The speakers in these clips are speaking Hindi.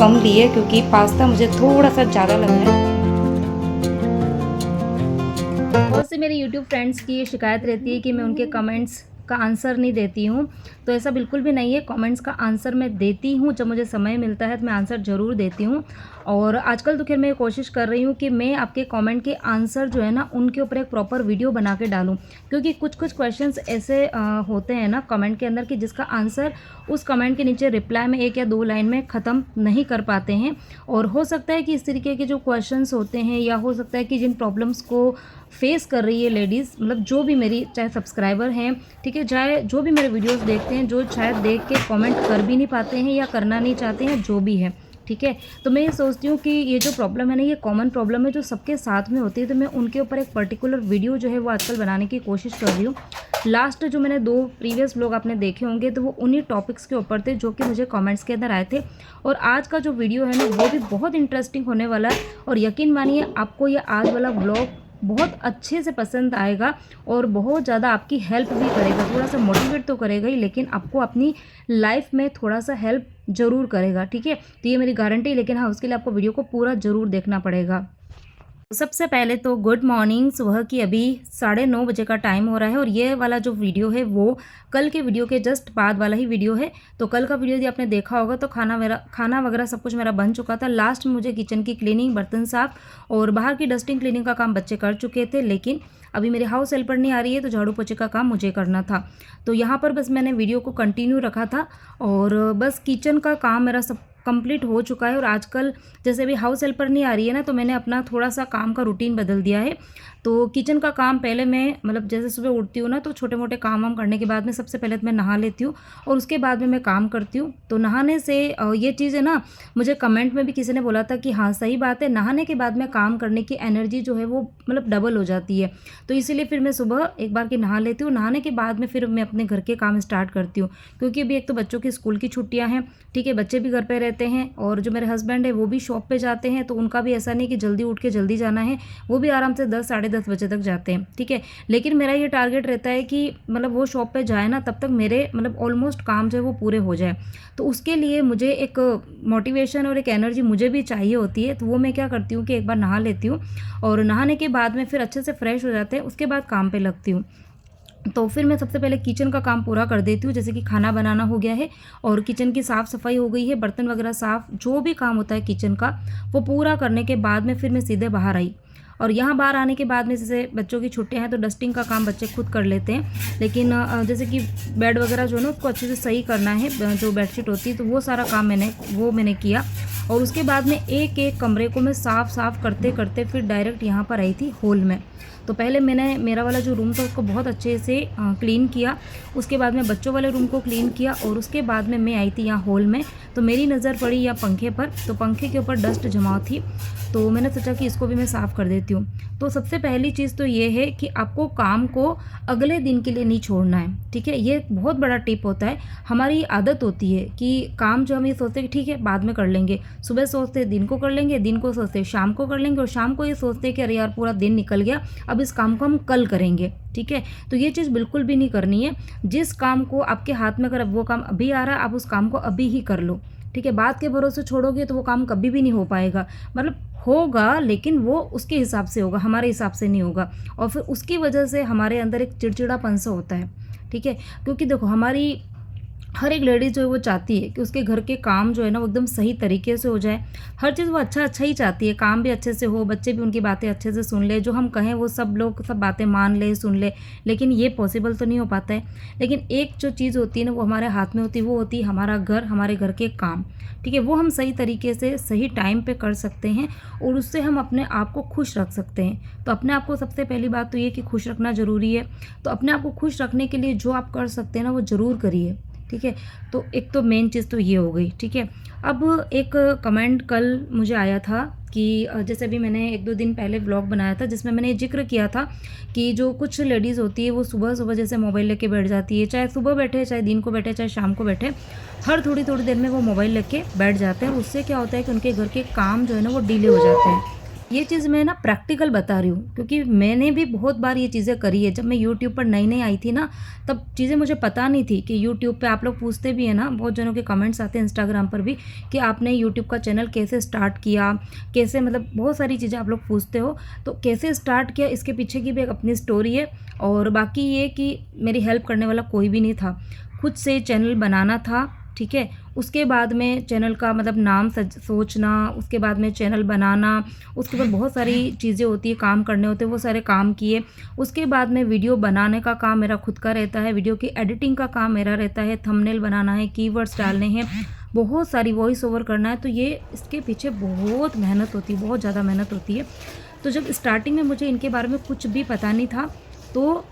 कम ली है क्योंकि पास्ता मुझे थोड़ा सा ज़्यादा लगा है। बहुत से मेरे यूट्यूब फ्रेंड्स की ये शिकायत रहती है कि मैं उनके कमेंट्स का आंसर नहीं देती हूँ, तो ऐसा बिल्कुल भी नहीं है। कमेंट्स का आंसर मैं देती हूँ, जब मुझे समय मिलता है तो मैं आंसर ज़रूर देती हूँ। और आजकल तो खैर मैं कोशिश कर रही हूँ कि मैं आपके कमेंट के आंसर जो है ना उनके ऊपर एक प्रॉपर वीडियो बना के डालूँ, क्योंकि कुछ कुछ क्वेश्चंस ऐसे होते हैं ना कमेंट के अंदर कि जिसका आंसर उस कमेंट के नीचे रिप्लाई में 1 या 2 लाइन में ख़त्म नहीं कर पाते हैं। और हो सकता है कि इस तरीके के जो क्वेश्चंस होते हैं, या हो सकता है कि जिन प्रॉब्लम्स को फेस कर रही है लेडीज़, मतलब जो भी मेरी चाहे सब्सक्राइबर हैं, ठीक है, चाहे जो भी मेरे वीडियोस देखते हैं, जो शायद देख के कमेंट कर भी नहीं पाते हैं या करना नहीं चाहते हैं, जो भी है, ठीक है। तो मैं ये सोचती हूँ कि ये जो प्रॉब्लम है ना, ये कॉमन प्रॉब्लम है जो सबके साथ में होती है, तो मैं उनके ऊपर एक पर्टिकुलर वीडियो जो है वो आजकल बनाने की कोशिश कर रही हूँ। लास्ट जो मैंने 2 प्रीवियस व्लॉग आपने देखे होंगे तो वो उन्हीं टॉपिक्स के ऊपर थे जो कि मुझे कमेंट्स के अंदर आए थे। और आज का जो वीडियो है ना वो भी बहुत इंटरेस्टिंग होने वाला है, और यकीन मानिए आपको ये आज वाला व्लॉग बहुत अच्छे से पसंद आएगा और बहुत ज़्यादा आपकी हेल्प भी करेगा। थोड़ा सा मोटिवेट तो करेगा ही, लेकिन आपको अपनी लाइफ में थोड़ा सा हेल्प ज़रूर करेगा, ठीक है। तो ये मेरी गारंटी है, लेकिन हाँ उसके लिए आपको वीडियो को पूरा ज़रूर देखना पड़ेगा। सबसे पहले तो गुड मॉर्निंग। सुबह की अभी 9:30 बजे का टाइम हो रहा है, और ये वाला जो वीडियो है वो कल के वीडियो के जस्ट बाद वाला ही वीडियो है। तो कल का वीडियो यदि आपने देखा होगा तो खाना वगैरह सब कुछ मेरा बन चुका था। लास्ट में मुझे किचन की क्लीनिंग, बर्तन साफ और बाहर की डस्टिंग क्लीनिंग का काम बच्चे कर चुके थे, लेकिन अभी मेरे हाउस हेल्पर नहीं आ रही है तो झाड़ू पोछे का काम मुझे करना था। तो यहाँ पर बस मैंने वीडियो को कंटिन्यू रखा था, और बस किचन का काम मेरा सब कंप्लीट हो चुका है। और आजकल जैसे अभी हाउस हेल्पर नहीं आ रही है ना, तो मैंने अपना थोड़ा सा काम का रूटीन बदल दिया है। तो किचन का काम पहले मैं, मतलब जैसे सुबह उठती हूँ ना, तो छोटे मोटे काम वाम करने के बाद में सबसे पहले तो मैं नहा लेती हूँ, और उसके बाद में मैं काम करती हूँ। तो नहाने से ये चीज़ है ना, मुझे कमेंट में भी किसी ने बोला था कि हाँ सही बात है, नहाने के बाद में काम करने की एनर्जी जो है वो मतलब डबल हो जाती है। तो इसीलिए फिर मैं सुबह एक बार की नहा लेती हूँ, नहाने के बाद में फिर मैं अपने घर के काम स्टार्ट करती हूँ, क्योंकि अभी एक तो बच्चों की स्कूल की छुट्टियाँ हैं, ठीक है, बच्चे भी घर पे रहते हैं, और जो मेरे हस्बैंड है वो भी शॉप पे जाते हैं, तो उनका भी ऐसा नहीं कि जल्दी उठ के जल्दी जाना है, वो भी आराम से 10 साढ़े 10 बजे तक जाते हैं, ठीक है। लेकिन मेरा ये टारगेट रहता है कि मतलब वो शॉप पे जाए ना, तब तक मेरे मतलब ऑलमोस्ट काम जो है वो पूरे हो जाए। तो उसके लिए मुझे एक मोटिवेशन और एक एनर्जी मुझे भी चाहिए होती है। तो वो मैं क्या करती हूँ कि एक बार नहा लेती हूँ, और नहाने के बाद में फिर अच्छे से फ्रेश हो जाते हैं, उसके बाद काम पे लगती हूँ। तो फिर मैं सबसे पहले किचन का काम पूरा कर देती हूँ, जैसे कि खाना बनाना हो गया है, और किचन की साफ़ सफाई हो गई है, बर्तन वगैरह साफ़, जो भी काम होता है किचन का वो पूरा करने के बाद में फिर मैं सीधे बाहर आई। और यहाँ बाहर आने के बाद में जैसे बच्चों की छुट्टियाँ हैं तो डस्टिंग का काम बच्चे खुद कर लेते हैं, लेकिन जैसे कि बेड वगैरह जो है ना उसको अच्छे से सही करना है, जो बेडशीट होती है, तो वो सारा काम मैंने किया। और उसके बाद में एक एक कमरे को मैं साफ़ करते करते फिर डायरेक्ट यहाँ पर आई थी हॉल में। तो पहले मैंने मेरा वाला जो रूम था उसको बहुत अच्छे से क्लीन किया, उसके बाद में बच्चों वाले रूम को क्लीन किया, और उसके बाद में मैं आई थी यहाँ हॉल में। तो मेरी नज़र पड़ी यहाँ पंखे पर, तो पंखे के ऊपर डस्ट जमा थी, तो मैंने सोचा कि इसको भी मैं साफ़ कर देती हूँ। तो सबसे पहली चीज़ तो ये है कि आपको काम को अगले दिन के लिए नहीं छोड़ना है, ठीक है। ये एक बहुत बड़ा टिप होता है। हमारी आदत होती है कि काम जो हम ये सोचते हैं कि ठीक है बाद में कर लेंगे, सुबह सोचते हैं दिन को कर लेंगे, दिन को सोचते हैं शाम को कर लेंगे, और शाम को ये सोचते हैं कि अरे यार पूरा दिन निकल गया, अब इस काम को हम कल करेंगे, ठीक है। तो ये चीज़ बिल्कुल भी नहीं करनी है। जिस काम को आपके हाथ में अगर वो काम अभी आ रहा है, आप उस काम को अभी ही कर लो, ठीक है। बात के भरोसे छोड़ोगे तो वो काम कभी भी नहीं हो पाएगा, मतलब होगा लेकिन वो उसके हिसाब से होगा, हमारे हिसाब से नहीं होगा, और फिर उसकी वजह से हमारे अंदर एक चिड़चिड़ापन सा होता है, ठीक है। क्योंकि देखो हमारी हर एक लेडीज़ जो है वो चाहती है कि उसके घर के काम जो है ना वो एकदम सही तरीके से हो जाए। हर चीज़ वो अच्छा अच्छा ही चाहती है, काम भी अच्छे से हो, बच्चे भी उनकी बातें अच्छे से सुन ले, जो हम कहें वो सब लोग सब बातें मान ले, सुन ले, लेकिन ये पॉसिबल तो नहीं हो पाता है। लेकिन एक जो चीज़ होती है ना वो हमारे हाथ में होती है, वो होती है हमारा घर, हमारे घर के काम, ठीक है। वो हम सही तरीके से सही टाइम पे कर सकते हैं, और उससे हम अपने आप को खुश रख सकते हैं। तो अपने आप को सबसे पहली बात तो ये कि खुश रखना ज़रूरी है। तो अपने आप को खुश रखने के लिए जो आप कर सकते हैं ना वो ज़रूर करिए, ठीक है। तो एक तो मेन चीज़ तो ये हो गई, ठीक है। अब एक कमेंट कल मुझे आया था कि जैसे अभी मैंने 1-2 दिन पहले व्लॉग बनाया था जिसमें मैंने जिक्र किया था कि जो कुछ लेडीज़ होती है वो सुबह सुबह जैसे मोबाइल लेके बैठ जाती है, चाहे सुबह बैठे, चाहे दिन को बैठे, चाहे शाम को बैठे, हर थोड़ी थोड़ी देर में वो मोबाइल लेके बैठ जाते हैं, और उससे क्या होता है कि उनके घर के काम जो है ना वो डिले हो जाते हैं। ये चीज़ मैं ना प्रैक्टिकल बता रही हूँ, क्योंकि मैंने भी बहुत बार ये चीज़ें करी है। जब मैं यूट्यूब पर नई-नई आई थी ना, तब चीज़ें मुझे पता नहीं थी कि यूट्यूब पे आप लोग पूछते भी हैं ना, बहुत जनों के कमेंट्स आते हैं इंस्टाग्राम पर भी कि आपने यूट्यूब का चैनल कैसे स्टार्ट किया, कैसे, मतलब बहुत सारी चीज़ें आप लोग पूछते हो। तो कैसे स्टार्ट किया, इसके पीछे की भी एक अपनी स्टोरी है। और बाकी ये कि मेरी हेल्प करने वाला कोई भी नहीं था, खुद से चैनल बनाना था, ठीक है। उसके बाद में चैनल का मतलब नाम सोचना, उसके बाद में चैनल बनाना, उसके ऊपर बहुत सारी चीज़ें होती है, काम करने होते हैं, वो सारे काम किए। उसके बाद में वीडियो बनाने का काम मेरा खुद का रहता है, वीडियो की एडिटिंग का काम मेरा रहता है, थंबनेल बनाना है, कीवर्ड्स डालने हैं, बहुत सारी वॉइस ओवर करना है। तो ये इसके पीछे बहुत मेहनत होती है, बहुत ज़्यादा मेहनत होती है। तो जब स्टार्टिंग में मुझे इनके बारे में कुछ भी पता नहीं था, तो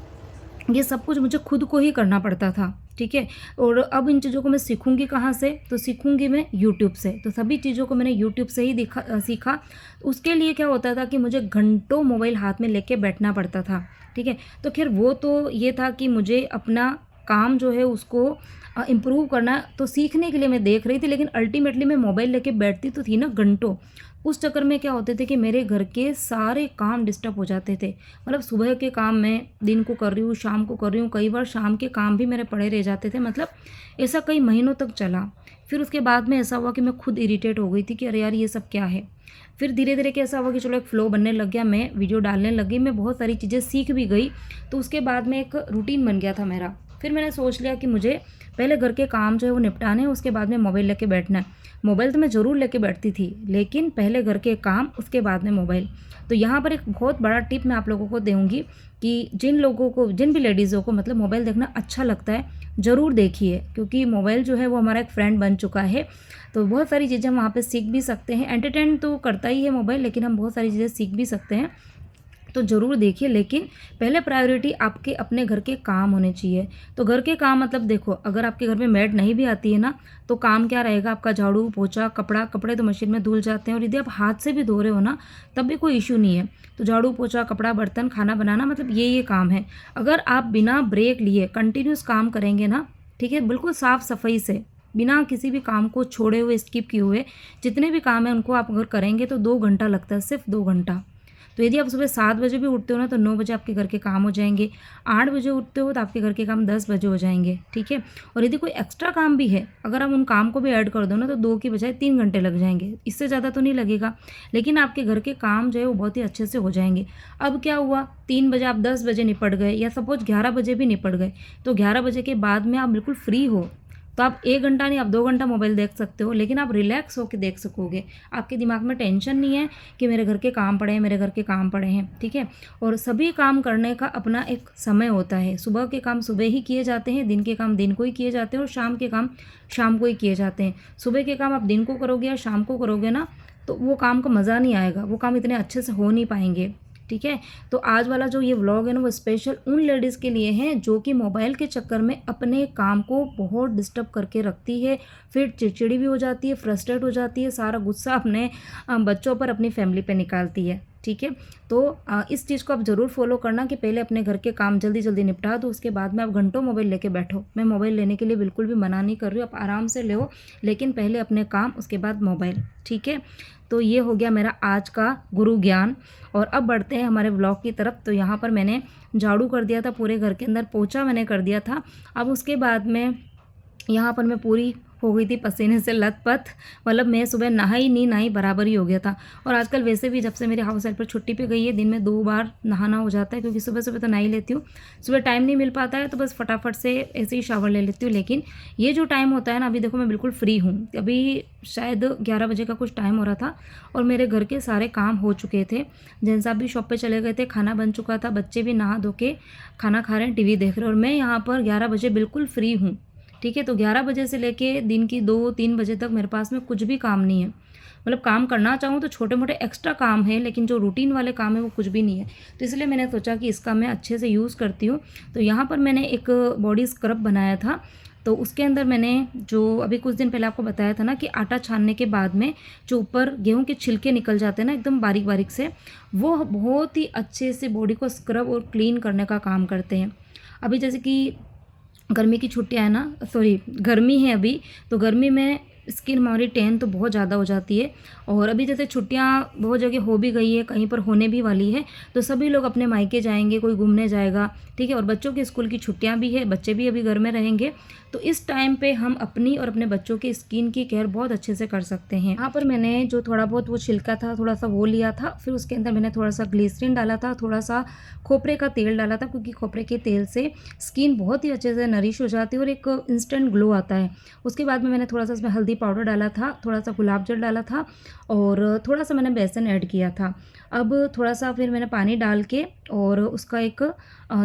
ये सब कुछ मुझे खुद को ही करना पड़ता था, ठीक है। और अब इन चीज़ों को मैं सीखूंगी कहाँ से, तो सीखूंगी मैं यूट्यूब से। तो सभी चीज़ों को मैंने यूट्यूब से ही सीखा। उसके लिए क्या होता था कि मुझे घंटों मोबाइल हाथ में लेके बैठना पड़ता था, ठीक है। तो खैर वो तो ये था कि मुझे अपना काम जो है उसको इम्प्रूव करना, तो सीखने के लिए मैं देख रही थी, लेकिन अल्टीमेटली मैं मोबाइल लेके बैठती तो थी ना घंटों। उस चक्कर में क्या होते थे कि मेरे घर के सारे काम डिस्टर्ब हो जाते थे। मतलब सुबह के काम मैं दिन को कर रही हूँ, शाम को कर रही हूँ, कई बार शाम के काम भी मेरे पड़े रह जाते थे। मतलब ऐसा कई महीनों तक चला। फिर उसके बाद में ऐसा हुआ कि मैं खुद इरिटेट हो गई थी कि अरे यार ये सब क्या है। फिर धीरे धीरे कैसा हुआ कि चलो एक फ़्लो बनने लग गया, मैं वीडियो डालने लग गई, मैं बहुत सारी चीज़ें सीख भी गई। तो उसके बाद में एक रूटीन बन गया था मेरा। फिर मैंने सोच लिया कि मुझे पहले घर के काम जो है वो निपटाने हैं, उसके बाद में मोबाइल लेके बैठना है। मोबाइल तो मैं ज़रूर लेके बैठती थी, लेकिन पहले घर के काम, उसके बाद में मोबाइल। तो यहाँ पर एक बहुत बड़ा टिप मैं आप लोगों को दूँगी कि जिन लोगों को, जिन भी लेडीज़ों को मतलब मोबाइल देखना अच्छा लगता है, ज़रूर देखिए, क्योंकि मोबाइल जो है वो हमारा एक फ्रेंड बन चुका है। तो बहुत सारी चीज़ें हम वहाँ पे सीख भी सकते हैं। एंटरटेन तो करता ही है मोबाइल, लेकिन हम बहुत सारी चीज़ें सीख भी सकते हैं। तो ज़रूर देखिए, लेकिन पहले प्रायोरिटी आपके अपने घर के काम होने चाहिए। तो घर के काम मतलब देखो, अगर आपके घर में मेड नहीं भी आती है ना, तो काम क्या रहेगा आपका, झाड़ू पोछा, कपड़े तो मशीन में धुल जाते हैं, और यदि आप हाथ से भी धो रहे हो ना, तब भी कोई इशू नहीं है। तो झाड़ू पोछा, कपड़ा, बर्तन, खाना बनाना, मतलब ये काम है। अगर आप बिना ब्रेक लिए कंटिन्यूस काम करेंगे ना, ठीक है, बिल्कुल साफ़ सफाई से, बिना किसी भी काम को छोड़े हुए, स्किप किए हुए, जितने भी काम हैं उनको आप अगर करेंगे तो 2 घंटा लगता है, सिर्फ 2 घंटा। तो यदि आप सुबह 7 बजे भी उठते हो ना, तो 9 बजे आपके घर के काम हो जाएंगे। 8 बजे उठते हो तो आपके घर के काम 10 बजे हो जाएंगे, ठीक है। और यदि कोई एक्स्ट्रा काम भी है, अगर आप उन काम को भी ऐड कर दो ना, तो 2 की बजाय 3 घंटे लग जाएंगे, इससे ज़्यादा तो नहीं लगेगा। लेकिन आपके घर के काम जो है वो बहुत ही अच्छे से हो जाएंगे। अब क्या हुआ, 3 बजे आप 10 बजे निपट गए, या सपोज 11 बजे भी निपट गए, तो 11 बजे के बाद में आप बिल्कुल फ्री हो, तो आप 1 घंटा नहीं, आप 2 घंटा मोबाइल देख सकते हो, लेकिन आप रिलैक्स होकर देख सकोगे। आपके दिमाग में टेंशन नहीं है कि मेरे घर के काम पड़े हैं, मेरे घर के काम पड़े हैं, ठीक है। और सभी काम करने का अपना एक समय होता है। सुबह के काम सुबह ही किए जाते हैं, दिन के काम दिन को ही किए जाते हैं, और शाम के काम शाम को ही किए जाते हैं। सुबह के काम आप दिन को करोगे या शाम को करोगे ना, तो वो काम का मज़ा नहीं आएगा, वो काम इतने अच्छे से हो नहीं पाएंगे, ठीक है। तो आज वाला जो ये व्लॉग है ना, वो स्पेशल उन लेडीज़ के लिए है जो कि मोबाइल के चक्कर में अपने काम को बहुत डिस्टर्ब करके रखती है, फिर चिड़चिड़ी भी हो जाती है, फ्रस्ट्रेट हो जाती है, सारा गुस्सा अपने बच्चों पर, अपनी फैमिली पे निकालती है, ठीक है। तो इस चीज़ को आप ज़रूर फॉलो करना कि पहले अपने घर के काम जल्दी जल्दी निपटा दो, उसके बाद में आप घंटों मोबाइल लेके बैठो। मैं मोबाइल लेने के लिए बिल्कुल भी मना नहीं कर रही हूँ, आप आराम से लो, लेकिन पहले अपने काम, उसके बाद मोबाइल, ठीक है। तो ये हो गया मेरा आज का गुरु ज्ञान। और अब बढ़ते हैं हमारे ब्लॉग की तरफ। तो यहाँ पर मैंने झाड़ू कर दिया था पूरे घर के अंदर, पोछा मैंने कर दिया था। अब उसके बाद में यहाँ पर मैं पूरी हो गई थी पसीने से लथपथ, मतलब मैं सुबह नहाई नहीं नहाई बराबर ही हो गया था। और आजकल वैसे भी जब से मेरी हाउस हेल्पर छुट्टी पे गई है, दिन में 2 बार नहाना हो जाता है, क्योंकि सुबह सुबह तो नहा ही लेती हूँ, सुबह टाइम नहीं मिल पाता है, तो बस फटाफट से ऐसे ही शावर ले लेती हूँ। लेकिन ये जो टाइम होता है ना, अभी देखो मैं बिल्कुल फ्री हूँ, अभी शायद 11 बजे का कुछ टाइम हो रहा था, और मेरे घर के सारे काम हो चुके थे। जैन साहब भी शॉप पे चले गए थे, खाना बन चुका था, बच्चे भी नहा धो के खाना खा रहे हैं, टीवी देख रहे हैं, और मैं यहाँ पर 11 बजे बिल्कुल फ्री हूँ, ठीक है। तो 11 बजे से लेके दिन की 2-3 बजे तक मेरे पास में कुछ भी काम नहीं है। मतलब काम करना चाहूँ तो छोटे मोटे एक्स्ट्रा काम है, लेकिन जो रूटीन वाले काम है वो कुछ भी नहीं है। तो इसलिए मैंने सोचा कि इसका मैं अच्छे से यूज़ करती हूँ। तो यहाँ पर मैंने एक बॉडी स्क्रब बनाया था। तो उसके अंदर मैंने जो अभी कुछ दिन पहले आपको बताया था ना कि आटा छानने के बाद में जो ऊपर गेहूं के छिलके निकल जाते हैं ना एकदम बारीक बारीक से, वो बहुत ही अच्छे से बॉडी को स्क्रब और क्लीन करने का काम करते हैं। अभी जैसे कि गर्मी की छुट्टियाँ है ना, सॉरी गर्मी है अभी, तो गर्मी में स्किन हमारी टैन तो बहुत ज़्यादा हो जाती है। और अभी जैसे छुट्टियाँ बहुत जगह हो भी गई है, कहीं पर होने भी वाली है, तो सभी लोग अपने मायके जाएंगे, कोई घूमने जाएगा, ठीक है। और बच्चों की स्कूल की छुट्टियाँ भी है, बच्चे भी अभी घर में रहेंगे, तो इस टाइम पे हम अपनी और अपने बच्चों की स्किन की केयर बहुत अच्छे से कर सकते हैं। यहाँ पर मैंने जो थोड़ा बहुत वो छिलका था थोड़ा सा वो लिया था, फिर उसके अंदर मैंने थोड़ा सा ग्लिसरीन डाला था, थोड़ा सा खोपरे का तेल डाला था, क्योंकि खोपरे के तेल से स्किन बहुत ही अच्छे से नरिश हो जाती है और एक इंस्टेंट ग्लो आता है। उसके बाद में मैंने थोड़ा सा इसमें हल्दी पाउडर डाला था, थोड़ा सा गुलाब जल डाला था और थोड़ा सा मैंने बेसन ऐड किया था। अब थोड़ा सा फिर मैंने पानी डाल के और उसका एक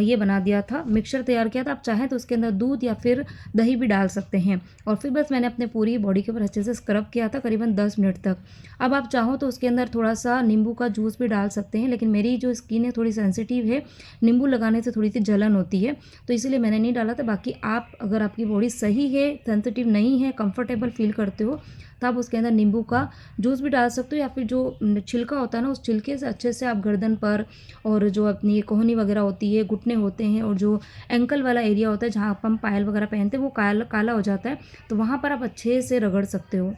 ये बना दिया था, मिक्सचर तैयार किया था। आप चाहें तो उसके अंदर दूध या फिर दही भी डाल सकते हैं। और फिर बस मैंने अपने पूरी बॉडी के ऊपर अच्छे से स्क्रब किया था करीबन 10 मिनट तक। अब आप चाहो तो उसके अंदर थोड़ा सा नींबू का जूस भी डाल सकते हैं, लेकिन मेरी जो स्किन है थोड़ी सेंसिटिव है, नींबू लगाने से थोड़ी सी जलन होती है, तो इसीलिए मैंने नहीं डाला था। बाकी आप अगर आपकी बॉडी सही है, सेंसिटिव नहीं है, कंफर्टेबल फील करते हो, तो आप उसके अंदर नींबू का जूस भी डाल सकते हो, या फिर जो छिलका होता है ना, उस छिलके से अच्छे से आप गर्दन पर और जो अपनी कोहनी वगैरह होती है, घुटने होते हैं और जो एंकल वाला एरिया होता है जहाँ आप हम पायल वगैरह पहनते हैं, वो काला काला हो जाता है, तो वहाँ पर आप अच्छे से रगड़ सकते हो।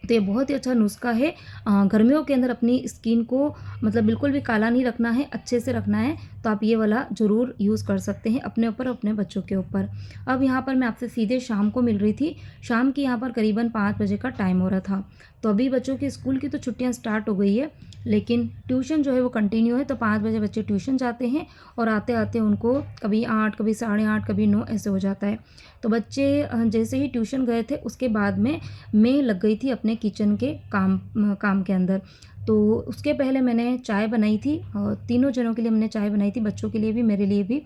तो ये बहुत ही अच्छा नुस्खा है। गर्मियों के अंदर अपनी स्किन को मतलब बिल्कुल भी काला नहीं रखना है, अच्छे से रखना है, तो आप ये वाला ज़रूर यूज़ कर सकते हैं अपने ऊपर, अपने बच्चों के ऊपर। अब यहाँ पर मैं आपसे सीधे शाम को मिल रही थी। शाम की यहाँ पर करीबन 5 बजे का टाइम हो रहा था। तो अभी बच्चों की स्कूल की तो छुट्टियाँ स्टार्ट हो गई है, लेकिन ट्यूशन जो है वो कंटिन्यू है। तो 5 बजे बच्चे ट्यूशन जाते हैं और आते आते उनको कभी 8, कभी 8:30, कभी 9 ऐसे हो जाता है। तो बच्चे जैसे ही ट्यूशन गए थे उसके बाद में मैं लग गई थी अपने किचन के काम के अंदर। तो उसके पहले मैंने चाय बनाई थी और तीनों जनों के लिए हमने चाय बनाई थी, बच्चों के लिए भी मेरे लिए भी।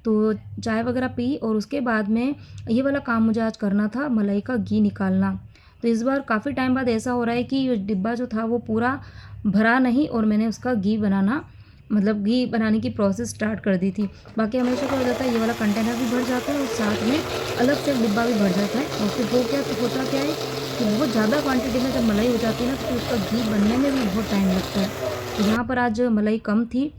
तो चाय वगैरह पी और उसके बाद में ये वाला काम मुझे आज करना था, मलाई का घी निकालना। तो इस बार काफ़ी टाइम बाद ऐसा हो रहा है कि डिब्बा जो था वो पूरा भरा नहीं और मैंने उसका घी बनाना मतलब घी बनाने की प्रोसेस स्टार्ट कर दी थी। बाकी हमेशा क्या हो जाता है, ये वाला कंटेनर भी भर जाता है और साथ में अलग से एक डिब्बा भी भर जाता है। और फिर होता क्या है कि बहुत ज़्यादा क्वांटिटी में जब मलाई हो जाती है ना, तो उसका घी बनने में भी बहुत टाइम लगता है। तो यहाँ पर आज मलाई कम थी,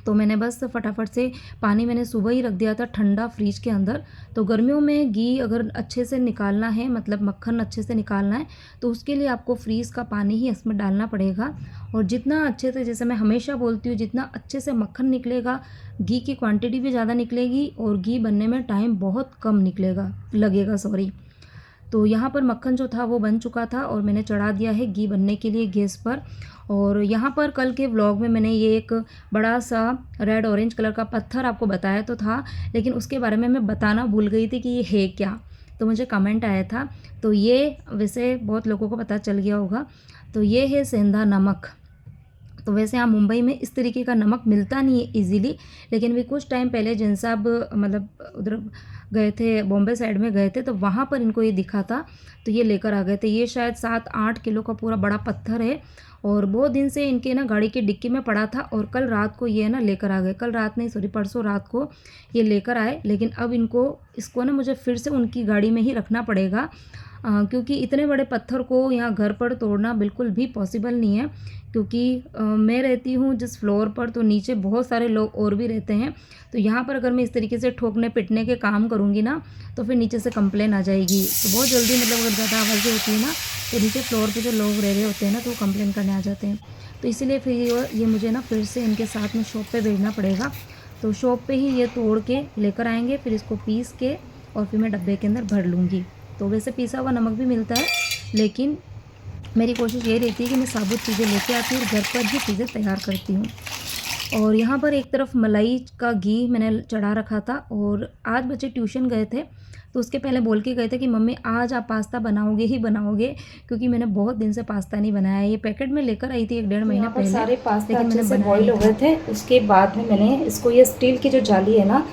तो मैंने बस फटाफट से पानी मैंने सुबह ही रख दिया था ठंडा फ्रिज के अंदर। तो गर्मियों में घी अगर अच्छे से निकालना है, मतलब मक्खन अच्छे से निकालना है, तो उसके लिए आपको फ्रीज़ का पानी ही इसमें डालना पड़ेगा। और जितना अच्छे से, जैसे मैं हमेशा बोलती हूँ, जितना अच्छे से मक्खन निकलेगा, घी की क्वांटिटी भी ज़्यादा निकलेगी और घी बनने में टाइम बहुत कम लगेगा सॉरी। तो यहाँ पर मक्खन जो था वो बन चुका था और मैंने चढ़ा दिया है घी बनने के लिए गैस पर। और यहाँ पर कल के व्लॉग में मैंने ये एक बड़ा सा रेड ऑरेंज कलर का पत्थर आपको बताया तो था, लेकिन उसके बारे में मैं बताना भूल गई थी कि ये है क्या। तो मुझे कमेंट आया था, तो ये वैसे बहुत लोगों को पता चल गया होगा। तो ये है सेंधा नमक। तो वैसे यहाँ मुंबई में इस तरीके का नमक मिलता नहीं है इजीली, लेकिन भी कुछ टाइम पहले जिन साहब मतलब उधर गए थे, बॉम्बे साइड में गए थे, तो वहाँ पर इनको ये दिखा था, तो ये लेकर आ गए थे। ये शायद 7-8 किलो का पूरा बड़ा पत्थर है और बहुत दिन से इनके ना गाड़ी की डिक्की में पड़ा था और कल रात को ये ना लेकर आ गए। कल रात नहीं सॉरी परसों रात को ये लेकर आए, लेकिन अब इसको ना मुझे फिर से उनकी गाड़ी में ही रखना पड़ेगा, क्योंकि इतने बड़े पत्थर को यहाँ घर पर तोड़ना बिल्कुल भी पॉसिबल नहीं है। क्योंकि मैं रहती हूँ जिस फ्लोर पर, तो नीचे बहुत सारे लोग और भी रहते हैं। तो यहाँ पर अगर मैं इस तरीके से ठोकने पिटने के काम करूँगी ना, तो फिर नीचे से कंप्लेन आ जाएगी। तो बहुत जल्दी मतलब अगर ज़्यादा आवाज़ें होती है ना, तो नीचे फ्लोर पे जो लोग रह रहे होते हैं ना, तो वो कंप्लेन करने आ जाते हैं। तो इसीलिए फिर ये मुझे ना फिर से इनके साथ में शॉप पे भेजना पड़ेगा। तो शॉप पे ही ये तोड़ के लेकर आएंगे, फिर इसको पीस के और फिर मैं डब्बे के अंदर भर लूँगी। तो वैसे पिसा हुआ नमक भी मिलता है, लेकिन मेरी कोशिश ये रहती है कि मैं साबुत चीज़ें लेके आती हूँ और घर पर ही चीज़ें तैयार करती हूँ। और यहाँ पर एक तरफ मलाई का घी मैंने चढ़ा रखा था और आज बच्चे ट्यूशन गए थे, तो उसके पहले बोल के गए थे कि मम्मी आज आप पास्ता बनाओगे ही बनाओगे, क्योंकि मैंने बहुत दिन से पास्ता नहीं बनाया। ये पैकेट में लेकर आई थी 1-1.5 महीना पहले, सारे पास्ता अच्छे से बॉईल हो गए थे। उसके बाद में मैंने इसको ये स्टील की जो जाली है ना,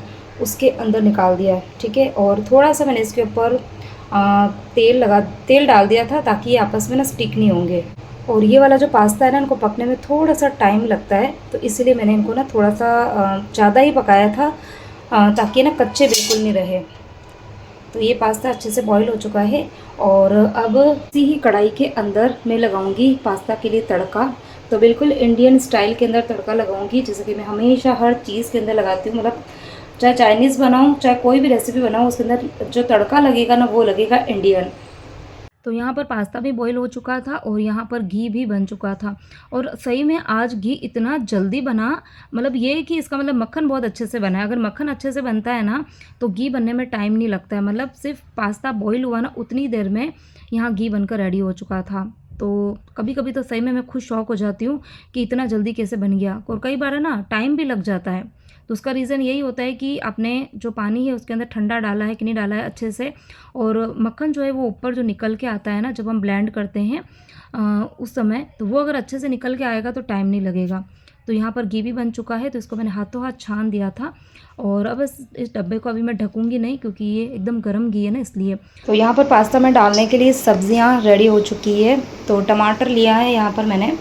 उसके अंदर निकाल दिया है, ठीक है। और थोड़ा सा मैंने इसके ऊपर तेल डाल दिया था ताकि ये आपस में ना स्टिक नहीं होंगे। और ये वाला जो पास्ता है ना, इनको पकने में थोड़ा सा टाइम लगता है, तो इसीलिए मैंने इनको ना थोड़ा सा ज़्यादा ही पकाया था, ताकि ना कच्चे बिल्कुल नहीं रहे। तो ये पास्ता अच्छे से बॉईल हो चुका है और अब इसी ही कढ़ाई के अंदर मैं लगाऊंगी पास्ता के लिए तड़का। तो बिल्कुल इंडियन स्टाइल के अंदर तड़का लगाऊंगी, जैसे कि मैं हमेशा हर चीज़ के अंदर लगाती हूँ। मतलब चाहे चाइनीज़ बनाऊँ, चाहे कोई भी रेसिपी बनाऊँ, उसके अंदर जो तड़का लगेगा ना, वो लगेगा इंडियन। तो यहाँ पर पास्ता भी बॉईल हो चुका था और यहाँ पर घी भी बन चुका था। और सही में आज घी इतना जल्दी बना, मतलब ये है कि इसका मतलब मक्खन बहुत अच्छे से बना है। अगर मक्खन अच्छे से बनता है ना तो घी बनने में टाइम नहीं लगता है। मतलब सिर्फ पास्ता बॉईल हुआ ना उतनी देर में यहाँ घी बनकर रेडी हो चुका था। तो कभी कभी तो सही में मैं खुद शॉक हो जाती हूँ कि इतना जल्दी कैसे बन गया। और कई बार है ना टाइम भी लग जाता है। तो उसका रीज़न यही होता है कि आपने जो पानी है उसके अंदर ठंडा डाला है कि नहीं डाला है अच्छे से। और मक्खन जो है वो ऊपर जो निकल के आता है ना जब हम ब्लेंड करते हैं उस समय, तो वो अगर अच्छे से निकल के आएगा तो टाइम नहीं लगेगा। तो यहाँ पर घी भी बन चुका है, तो इसको मैंने हाथों हाथ छान दिया था। और अब इस डब्बे को अभी मैं ढकूंगी नहीं क्योंकि ये एकदम गर्म घी है ना, इसलिए। तो यहाँ पर पास्ता में डालने के लिए सब्जियाँ रेडी हो चुकी है। तो टमाटर लिया है यहाँ पर मैंने,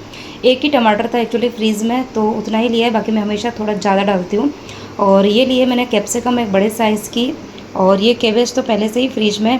एक ही टमाटर था एक्चुअली फ्रीज़ में, तो उतना ही लिया है, बाकी मैं हमेशा थोड़ा ज़्यादा डालती हूँ। और ये लिए मैंने कैप्सिकम एक बड़े साइज़ की, और ये कैबेज तो पहले से ही फ्रिज में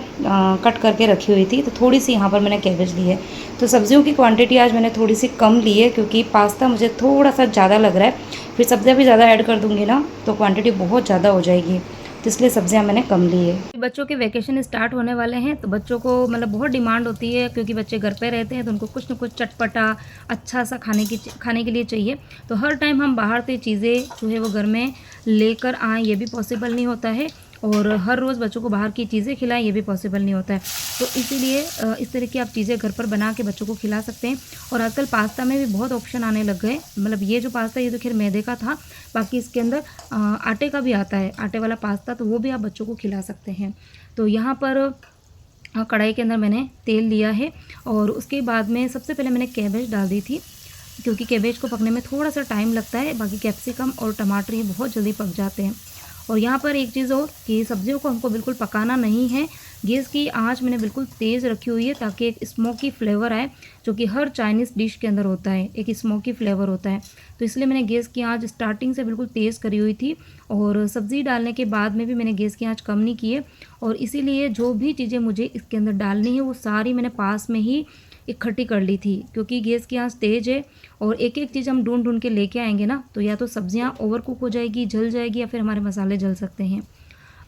कट करके रखी हुई थी, तो थोड़ी सी यहाँ पर मैंने कैबेज ली है। तो सब्जियों की क्वांटिटी आज मैंने थोड़ी सी कम ली है क्योंकि पास्ता मुझे थोड़ा सा ज़्यादा लग रहा है। फिर सब्जियाँ भी ज़्यादा ऐड कर दूँगी ना तो क्वांटिटी बहुत ज़्यादा हो जाएगी, तो इसलिए सब्जियाँ मैंने कम ली है। बच्चों के वैकेशन स्टार्ट होने वाले हैं, तो बच्चों को मतलब बहुत डिमांड होती है क्योंकि बच्चे घर पे रहते हैं, तो उनको कुछ ना कुछ चटपटा अच्छा सा खाने के लिए चाहिए। तो हर टाइम हम बाहर से चीज़ें जो है वो घर में लेकर आएँ ये भी पॉसिबल नहीं होता है, और हर रोज़ बच्चों को बाहर की चीज़ें खिलाएं ये भी पॉसिबल नहीं होता है। तो इसीलिए इस तरह की आप चीज़ें घर पर बना के बच्चों को खिला सकते हैं। और आजकल पास्ता में भी बहुत ऑप्शन आने लग गए। मतलब ये जो पास्ता ये तो खैर मैदे का था, बाकी इसके अंदर आटे का भी आता है, आटे वाला पास्ता, तो वो भी आप बच्चों को खिला सकते हैं। तो यहाँ पर कढ़ाई के अंदर मैंने तेल लिया है, और उसके बाद में सबसे पहले मैंने कैबेज डाल दी थी क्योंकि कैबेज को पकने में थोड़ा सा टाइम लगता है, बाकी कैप्सिकम और टमाटर ये बहुत जल्दी पक जाते हैं। और यहाँ पर एक चीज़ और कि सब्जियों को हमको बिल्कुल पकाना नहीं है। गैस की आंच मैंने बिल्कुल तेज़ रखी हुई है ताकि एक स्मोकी फ्लेवर आए, जो कि हर चाइनीज़ डिश के अंदर होता है, एक स्मोकी फ्लेवर होता है। तो इसलिए मैंने गैस की आंच स्टार्टिंग से बिल्कुल तेज़ करी हुई थी, और सब्ज़ी डालने के बाद में भी मैंने गैस की आंच कम नहीं की है। और इसीलिए जो भी चीज़ें मुझे इसके अंदर डालनी है वो सारी मैंने पास में ही इकट्ठी कर ली थी, क्योंकि गैस की आंच तेज़ है और एक एक चीज़ हम ढूंढ ढूंढ के लेके आएंगे ना तो या तो सब्जियां ओवर कुक हो जाएगी, जल जाएगी, या फिर हमारे मसाले जल सकते हैं।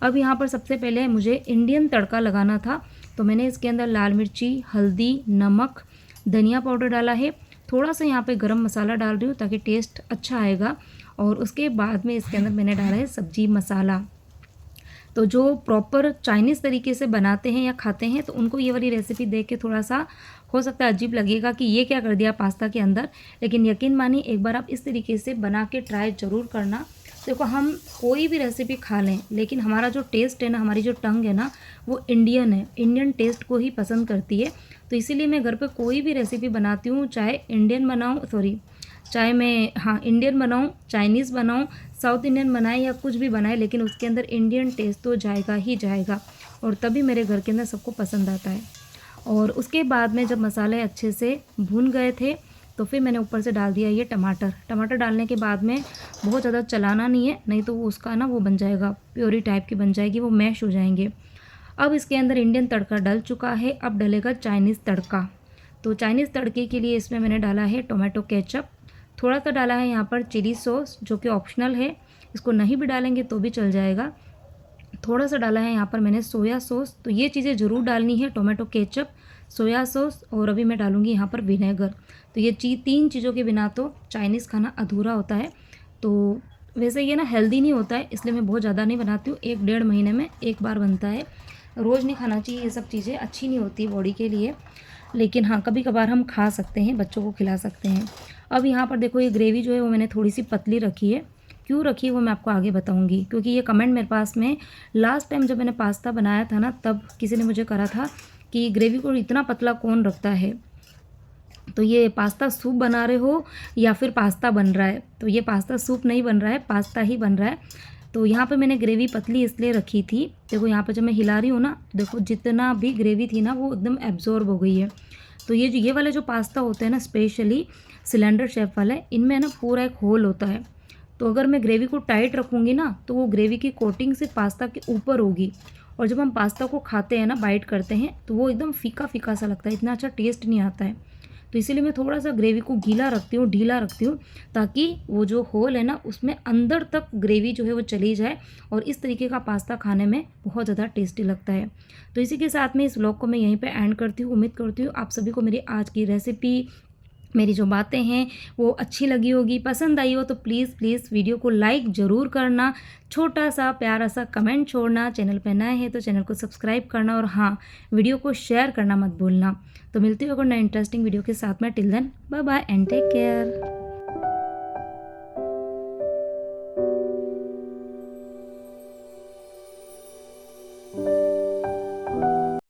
अब यहाँ पर सबसे पहले मुझे इंडियन तड़का लगाना था, तो मैंने इसके अंदर लाल मिर्ची, हल्दी, नमक, धनिया पाउडर डाला है, थोड़ा सा यहाँ पे गरम मसाला डाल रही हूँ ताकि टेस्ट अच्छा आएगा। और उसके बाद में इसके अंदर मैंने डाला है सब्जी मसाला। तो जो प्रॉपर चाइनीज़ तरीके से बनाते हैं या खाते हैं तो उनको ये वाली रेसिपी देख के थोड़ा सा हो सकता है अजीब लगेगा कि ये क्या कर दिया पास्ता के अंदर, लेकिन यकीन मानिए एक बार आप इस तरीके से बना के ट्राई ज़रूर करना। देखो हम कोई भी रेसिपी खा लें, लेकिन हमारा जो टेस्ट है ना, हमारी जो टंग है ना, वो इंडियन है, इंडियन टेस्ट को ही पसंद करती है। तो इसीलिए मैं घर पे कोई भी रेसिपी बनाती हूँ, चाहे इंडियन बनाऊँ, चाहे मैं इंडियन बनाऊँ, चाइनीज़ बनाऊँ, साउथ इंडियन बनाए या कुछ भी बनाए, लेकिन उसके अंदर इंडियन टेस्ट तो जाएगा ही जाएगा, और तभी मेरे घर के अंदर सबको पसंद आता है। और उसके बाद में जब मसाले अच्छे से भून गए थे तो फिर मैंने ऊपर से डाल दिया ये टमाटर। टमाटर डालने के बाद में बहुत ज़्यादा चलाना नहीं है, नहीं तो वो उसका ना वो बन जाएगा, प्योरी टाइप की बन जाएगी, वो मैश हो जाएंगे। अब इसके अंदर इंडियन तड़का डल चुका है, अब डलेगा चाइनीज़ तड़का। तो चाइनीज़ तड़के के लिए इसमें मैंने डाला है टोमेटो केचप, थोड़ा सा डाला है यहाँ पर चिली सॉस जो कि ऑप्शनल है, इसको नहीं भी डालेंगे तो भी चल जाएगा। थोड़ा सा डाला है यहाँ पर मैंने सोया सॉस, तो ये चीज़ें ज़रूर डालनी है, टोमेटो केचप, सोया सॉस, और अभी मैं डालूँगी यहाँ पर विनेगर। तो ये तीन चीज़ों के बिना तो चाइनीज़ खाना अधूरा होता है। तो वैसे ये ना हेल्दी नहीं होता है, इसलिए मैं बहुत ज़्यादा नहीं बनाती हूँ, 1-1.5 महीने में एक बार बनता है। रोज़ नहीं खाना चाहिए, ये सब चीज़ें अच्छी नहीं होती बॉडी के लिए, लेकिन हाँ कभी कभार हम खा सकते हैं, बच्चों को खिला सकते हैं। अब यहाँ पर देखो ये ग्रेवी जो है वो मैंने थोड़ी सी पतली रखी है, क्यों रखी है वो मैं आपको आगे बताऊंगी, क्योंकि ये कमेंट मेरे पास में लास्ट टाइम जब मैंने पास्ता बनाया था ना तब किसी ने मुझे करा था कि ग्रेवी को इतना पतला कौन रखता है, तो ये पास्ता सूप बना रहे हो या फिर पास्ता बन रहा है। तो ये पास्ता सूप नहीं बन रहा है, पास्ता ही बन रहा है। तो यहाँ पे मैंने ग्रेवी पतली इसलिए रखी थी, देखो यहाँ पे जब मैं हिला रही हूँ ना, देखो जितना भी ग्रेवी थी ना वो एकदम एब्जॉर्ब हो गई है। तो ये वाले जो पास्ता होते हैं ना, स्पेशली सिलेंडर शेफ वाले, इनमें ना पूरा एक होल होता है। तो अगर मैं ग्रेवी को टाइट रखूँगी ना तो वो ग्रेवी की कोटिंग सिर्फ पास्ता के ऊपर होगी, और जब हम पास्ता को खाते हैं ना, बाइट करते हैं, तो वो एकदम फीका फीका सा लगता है, इतना अच्छा टेस्ट नहीं आता है। तो इसीलिए मैं थोड़ा सा ग्रेवी को गीला रखती हूँ, ढीला रखती हूँ, ताकि वो जो होल है ना उसमें अंदर तक ग्रेवी जो है वो चली जाए और इस तरीके का पास्ता खाने में बहुत ज़्यादा टेस्टी लगता है। तो इसी के साथ में इस व्लॉग को मैं यहीं पे एंड करती हूँ। उम्मीद करती हूँ आप सभी को मेरी आज की रेसिपी, मेरी जो बातें हैं वो अच्छी लगी होगी, पसंद आई हो तो प्लीज़ वीडियो को लाइक ज़रूर करना, छोटा सा प्यारा सा कमेंट छोड़ना, चैनल पे नए हैं तो चैनल को सब्सक्राइब करना और हाँ, वीडियो को शेयर करना मत भूलना। तो मिलती हूँ अगर नए इंटरेस्टिंग वीडियो के साथ में। Till then bye bye and take care.